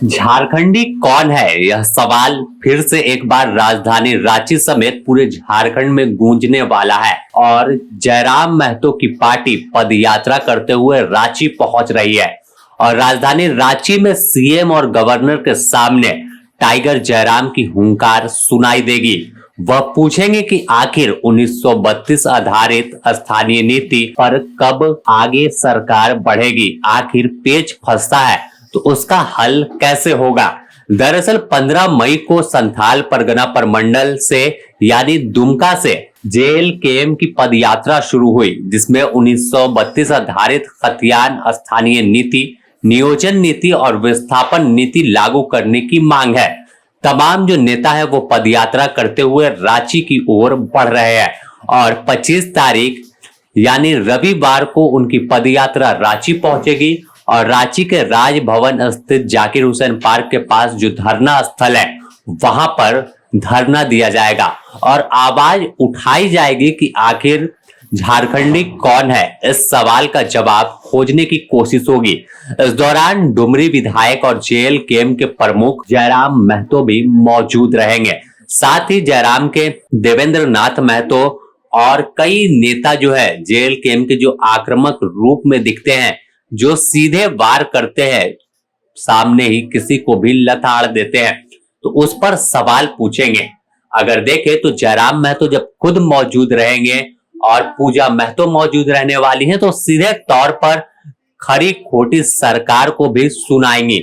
झारखंडी कौन है, यह सवाल फिर से एक बार राजधानी रांची समेत पूरे झारखंड में गूंजने वाला है और जयराम महतो की पार्टी पदयात्रा करते हुए रांची पहुंच रही है और राजधानी रांची में सीएम और गवर्नर के सामने टाइगर जयराम की हुंकार सुनाई देगी। वह पूछेंगे कि आखिर 1932 आधारित स्थानीय नीति पर कब आगे सरकार बढ़ेगी, आखिर पेच फंसता है तो उसका हल कैसे होगा। दरअसल 15 मई को संथाल परगना प्रमंडल से यानी दुमका से जेएलकेएम की पदयात्रा शुरू हुई, जिसमें 1932 आधारित खतियान स्थानीय नीति, नियोजन नीति और विस्थापन नीति लागू करने की मांग है। तमाम जो नेता है वो पदयात्रा करते हुए रांची की ओर बढ़ रहे हैं और 25 तारीख यानी रविवार को उनकी पदयात्रा रांची पहुंचेगी और रांची के राजभवन स्थित जाकिर हुसैन पार्क के पास जो धरना स्थल है वहां पर धरना दिया जाएगा और आवाज उठाई जाएगी कि आखिर झारखंडी कौन है। इस सवाल का जवाब खोजने की कोशिश होगी। इस दौरान डुमरी विधायक और जेएलकेएम के प्रमुख जयराम महतो भी मौजूद रहेंगे। साथ ही जयराम के देवेंद्र नाथ महतो और कई नेता जो है जेएलकेएम के जो आक्रामक रूप में दिखते हैं, जो सीधे वार करते हैं, सामने ही किसी को भी लताड़ देते हैं, तो उस पर सवाल पूछेंगे। अगर देखें तो जयराम महतो जब खुद मौजूद रहेंगे और पूजा महतो मौजूद रहने वाली हैं तो सीधे तौर पर खरी खोटी सरकार को भी सुनाएंगी,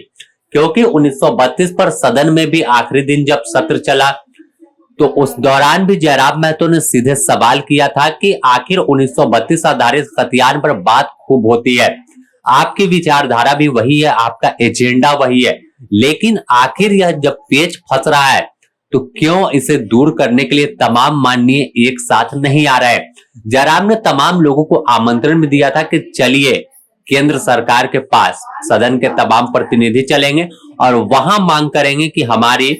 क्योंकि 1932 पर सदन में भी आखिरी दिन जब सत्र चला तो उस दौरान भी जयराम महतो ने सीधे सवाल किया था कि आखिर 1932 आधारित खतियान पर बात खूब होती है, आपकी विचारधारा भी वही है, आपका एजेंडा वही है, लेकिन आखिर यह जब पेच फंस रहा है तो क्यों इसे दूर करने के लिए तमाम माननीय एक साथ नहीं आ रहे। जयराम ने तमाम लोगों को आमंत्रण भी दिया था कि चलिए केंद्र सरकार के पास, सदन के तमाम प्रतिनिधि चलेंगे और वहां मांग करेंगे कि हमारी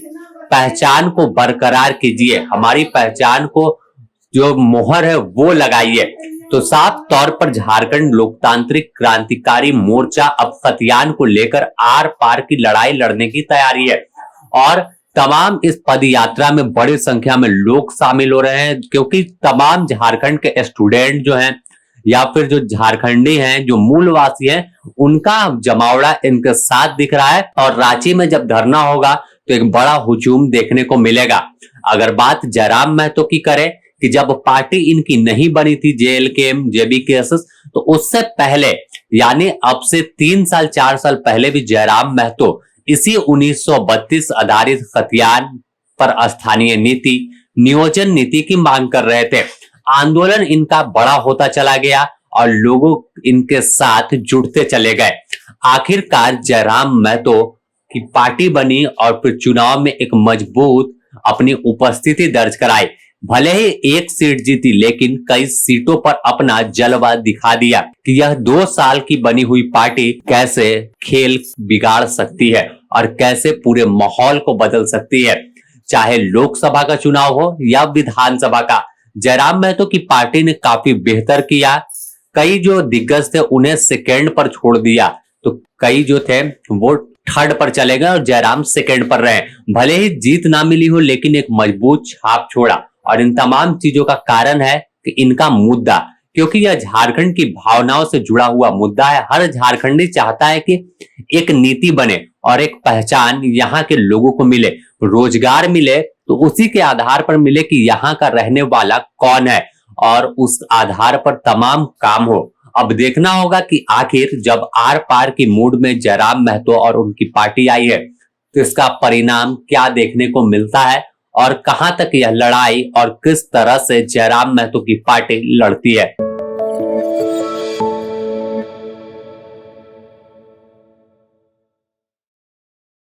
पहचान को बरकरार कीजिए, हमारी पहचान को जो मोहर है वो लगाइए। तो साफ तौर पर झारखंड लोकतांत्रिक क्रांतिकारी मोर्चा अब खतियान को लेकर आर पार की लड़ाई लड़ने की तैयारी है और तमाम इस पद यात्रा में बड़ी संख्या में लोग शामिल हो रहे हैं, क्योंकि तमाम झारखंड के स्टूडेंट जो हैं या फिर जो झारखंडी हैं, जो मूलवासी हैं, उनका जमावड़ा इनके साथ दिख रहा है और रांची में जब धरना होगा तो एक बड़ा हुजूम देखने को मिलेगा। अगर बात जयराम महतो की करें कि जब पार्टी इनकी नहीं बनी थी जेएलकेएम जेबीकेएसएस, तो उससे पहले यानी अब से 3 साल 4 साल पहले भी जयराम महतो इसी 1932 आधारित खतियान पर स्थानीय नीति, नियोजन नीति की मांग कर रहे थे। आंदोलन इनका बड़ा होता चला गया और लोगों इनके साथ जुड़ते चले गए। आखिरकार जयराम महतो की पार्टी बनी और फिर चुनाव में एक मजबूत अपनी उपस्थिति दर्ज कराई। भले ही एक सीट जीती, लेकिन कई सीटों पर अपना जलवा दिखा दिया कि यह 2 साल की बनी हुई पार्टी कैसे खेल बिगाड़ सकती है और कैसे पूरे माहौल को बदल सकती है, चाहे लोकसभा का चुनाव हो या विधानसभा का। जयराम महतो की पार्टी ने काफी बेहतर किया। कई जो दिग्गज थे उन्हें सेकेंड पर छोड़ दिया, तो कई जो थे वो थर्ड पर चले गए और जयराम सेकेंड पर रहे। भले ही जीत ना मिली हो, लेकिन एक मजबूत छाप छोड़ा और इन तमाम चीजों का कारण है कि इनका मुद्दा, क्योंकि यह झारखंड की भावनाओं से जुड़ा हुआ मुद्दा है। हर झारखंडी चाहता है कि एक नीति बने और एक पहचान यहाँ के लोगों को मिले, रोजगार मिले तो उसी के आधार पर मिले कि यहाँ का रहने वाला कौन है और उस आधार पर तमाम काम हो। अब देखना होगा कि आखिर जब आर पार की मूड में जयराम महतो और उनकी पार्टी आई है तो इसका परिणाम क्या देखने को मिलता है और कहां तक यह लड़ाई और किस तरह से जयराम महतो की पार्टी लड़ती है।